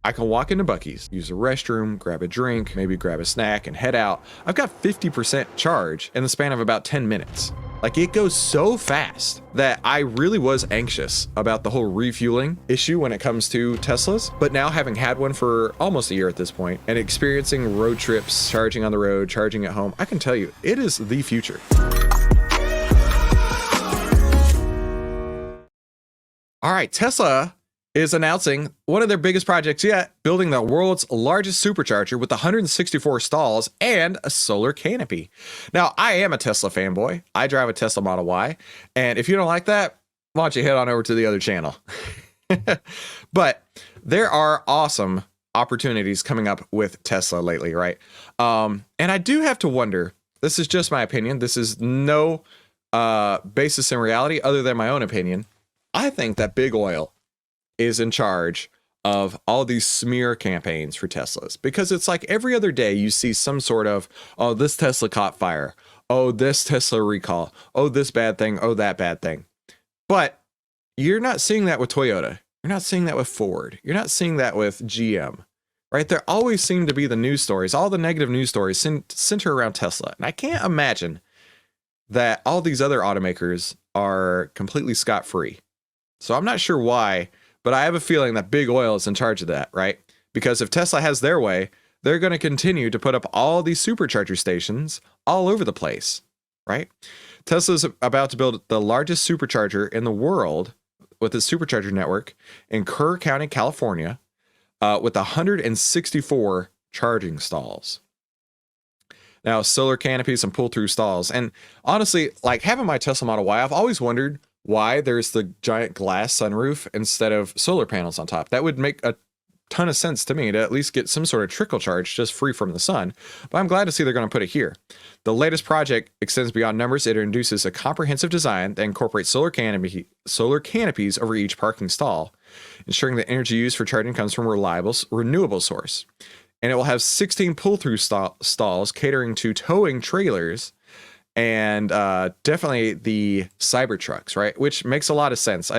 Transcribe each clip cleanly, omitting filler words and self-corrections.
I can walk into Buc-ee's, use the restroom, grab a drink, maybe grab a snack, and head out. I've got 50% charge in the span of about 10 minutes. Like, it goes so fast that I really was anxious about the whole refueling issue when it comes to Teslas. But now, having had one for almost a year at this point and experiencing road trips, charging on the road, charging at home, I can tell you, it is the future. All right, Tesla is announcing one of their biggest projects yet, building the world's largest supercharger with 164 stalls and a solar canopy. Now, I am a Tesla fanboy. I drive a Tesla Model Y. And if you don't like that, why don't you head on over to the other channel? But there are awesome opportunities coming up with Tesla lately, right? And I do have to wonder, this is just my opinion. This is no basis in reality other than my own opinion. I think that big oil is in charge of all these smear campaigns for Teslas, because it's like every other day you see some sort of, oh, this Tesla caught fire. Oh, this Tesla recall. Oh, this bad thing. Oh, that bad thing. But you're not seeing that with Toyota. You're not seeing that with Ford. You're not seeing that with GM, right? There always seem to be the news stories. All the negative news stories center around Tesla. And I can't imagine that all these other automakers are completely scot-free. So I'm not sure why, but I have a feeling that big oil is in charge of that, right? Because if Tesla has their way, they're going to continue to put up all these supercharger stations all over the place, right? Tesla's about to build the largest supercharger in the world with its supercharger network in Kerr County, California, with 164 charging stalls. Now, solar canopies and pull-through stalls. And honestly, like having my Tesla Model Y, I've always wondered why there's the giant glass sunroof instead of solar panels on top. That would make a ton of sense to me to at least get some sort of trickle charge just free from the sun. But I'm glad to see they're going to put it here. The latest project extends beyond numbers. It introduces a comprehensive design that incorporates solar canopies over each parking stall, ensuring that energy used for charging comes from a reliable, renewable source. And it will have 16 pull-through stalls catering to towing trailers and definitely the Cybertrucks, right? Which makes a lot of sense.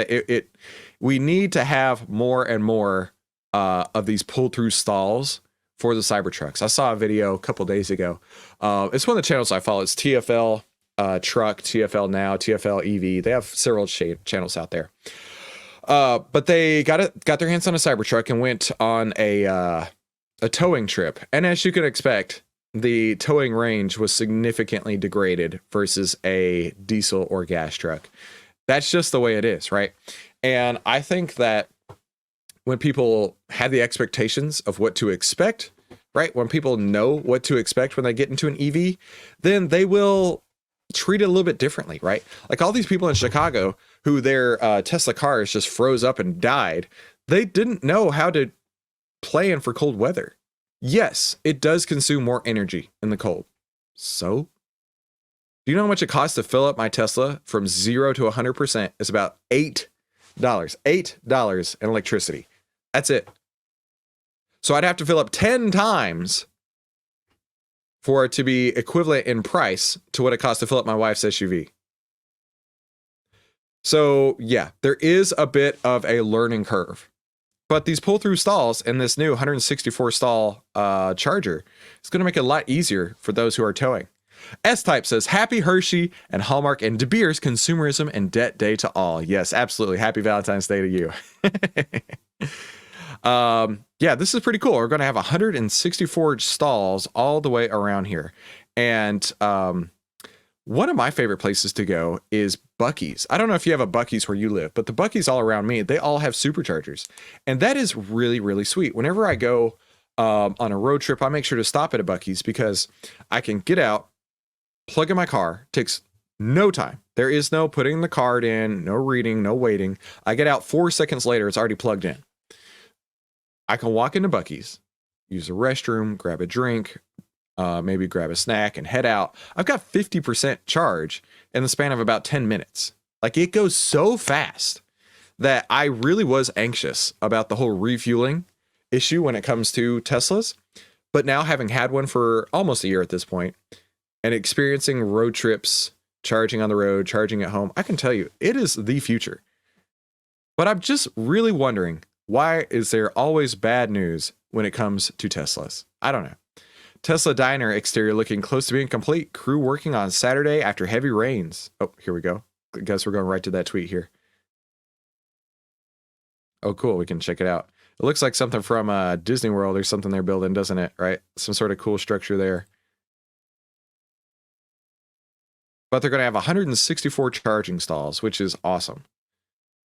We need to have more and more of these pull-through stalls for the Cybertrucks. I saw a video a couple days ago. It's one of the channels I follow. It's TFL Truck, TFL Now, TFL EV. They have several channels out there. But they got their hands on a Cybertruck and went on a towing trip. And as you can expect, the towing range was significantly degraded versus a diesel or gas truck. That's just the way it is, right? And I think that when people have the expectations of what to expect, right? When people know what to expect when they get into an EV, then they will treat it a little bit differently, right? Like all these people in Chicago who their Tesla cars just froze up and died, they didn't know how to plan for cold weather. Yes, it does consume more energy in the cold. So, do you know how much it costs to fill up my Tesla from 0 to 100%? It's about $8. $8 in electricity. That's it. So I'd have to fill up 10 times for it to be equivalent in price to what it costs to fill up my wife's SUV. So yeah, there is a bit of a learning curve. But these pull-through stalls and this new 164 stall charger is going to make it a lot easier for those who are towing. S-Type says, happy Hershey and Hallmark and De Beers consumerism and debt day to all. Yes, absolutely. Happy Valentine's Day to you. Yeah, this is pretty cool. We're going to have 164 stalls all the way around here. And one of my favorite places to go is Buc-ee's. I don't know if you have a Buc-ee's where you live, but the Buc-ee's all around me, they all have superchargers. And that is really, really sweet. Whenever I go on a road trip, I make sure to stop at a Buc-ee's because I can get out, plug in my car, takes no time. There is no putting the card in, no reading, no waiting. I get out 4 seconds later, it's already plugged in. I can walk into Buc-ee's, use the restroom, grab a drink, maybe grab a snack and head out. I've got 50% charge in the span of about 10 minutes. Like it goes so fast that I really was anxious about the whole refueling issue when it comes to Teslas. But now having had one for almost a year at this point and experiencing road trips, charging on the road, charging at home, I can tell you it is the future. But I'm just really wondering Why is there always bad news when it comes to Teslas? I don't know. Tesla diner exterior looking close to being complete. Crew working on Saturday after heavy rains. Oh, here we go. I guess we're going right to that tweet here. Oh, cool. We can check it out. It looks like something from Disney World or something they're building, doesn't it? Right? Some sort of cool structure there. But they're going to have 164 charging stalls, which is awesome.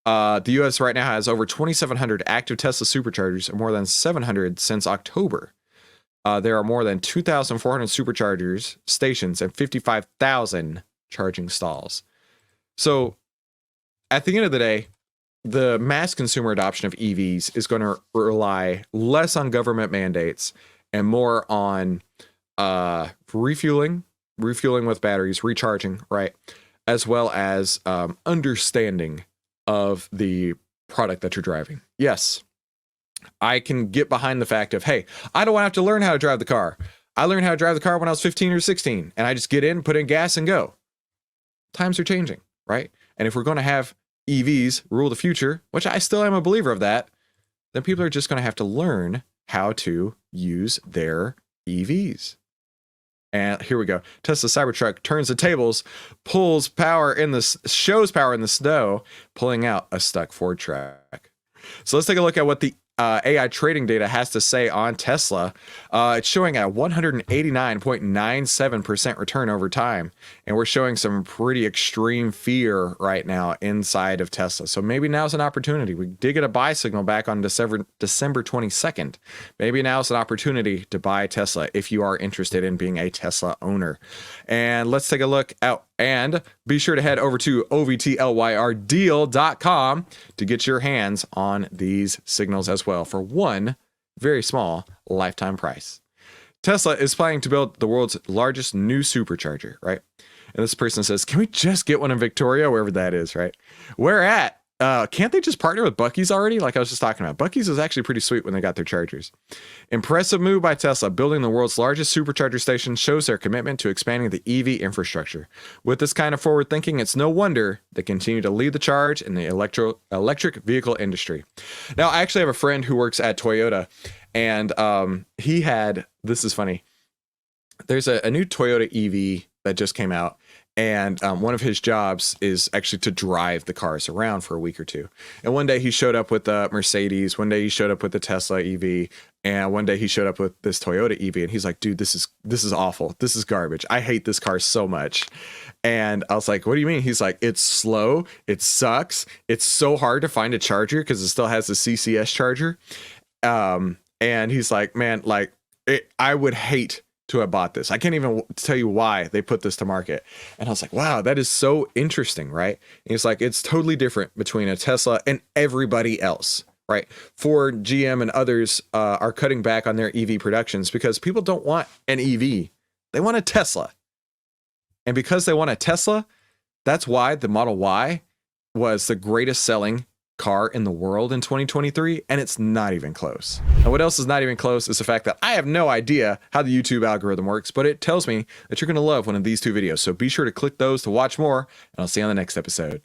The US right now has over 2,700 active Tesla superchargers and more than 700 since October. There are more than 2,400 superchargers, stations, and 55,000 charging stalls. So at the end of the day, the mass consumer adoption of EVs is going to rely less on government mandates and more on refueling with batteries, recharging, right? As well as understanding of the product that you're driving. Yes, I can get behind the fact of, hey, I don't want to have to learn how to drive the car. I learned how to drive the car when I was 15 or 16, and I just get in, put in gas, and go. Times are changing, right? And if we're going to have EVs rule the future, which I still am a believer of that, then people are just going to have to learn how to use their EVs. And here we go. Tesla Cybertruck turns the tables, shows power in the snow, pulling out a stuck Ford truck. So let's take a look at what the AI trading data has to say on Tesla. It's showing a 189.97% return over time. And we're showing some pretty extreme fear right now inside of Tesla. So maybe now's an opportunity. We did get a buy signal back on December 22nd. Maybe now's an opportunity to buy Tesla if you are interested in being a Tesla owner. And let's take a look out. And be sure to head over to ovtlyrdeal.com to get your hands on these signals as well for one very small lifetime price. Tesla is planning to build the world's largest new supercharger, right? And this person says, can we just get one in Victoria, wherever that is, right? Where at? Can't they just partner with Buc-ee's already? Like I was just talking about. Buc-ee's is actually pretty sweet when they got their chargers. Impressive move by Tesla. Building the world's largest supercharger station shows their commitment to expanding the EV infrastructure. With this kind of forward thinking, it's no wonder they continue to lead the charge in the electric vehicle industry. Now, I actually have a friend who works at Toyota, and he had, this is funny. There's a new Toyota EV that just came out. And one of his jobs is actually to drive the cars around for a week or two. And one day he showed up with a Mercedes. One day he showed up with the Tesla EV. And one day he showed up with this Toyota EV. And he's like, dude, this is awful. This is garbage. I hate this car so much. And I was like, what do you mean? He's like, it's slow. It sucks. It's so hard to find a charger because it still has the CCS charger. And he's like, man, like I would hate to have bought this. I can't even tell you why they put this to market. And I was like, wow, that is so interesting, right? And he's like, it's totally different between a Tesla and everybody else, right? Ford, GM, and others are cutting back on their EV productions because people don't want an EV. They want a Tesla. And because they want a Tesla, that's why the Model Y was the greatest selling car in the world in 2023, and it's not even close. And what else is not even close is the fact that I have no idea how the YouTube algorithm works, but it tells me that you're going to love one of these two videos. So be sure to click those to watch more, and I'll see you on the next episode.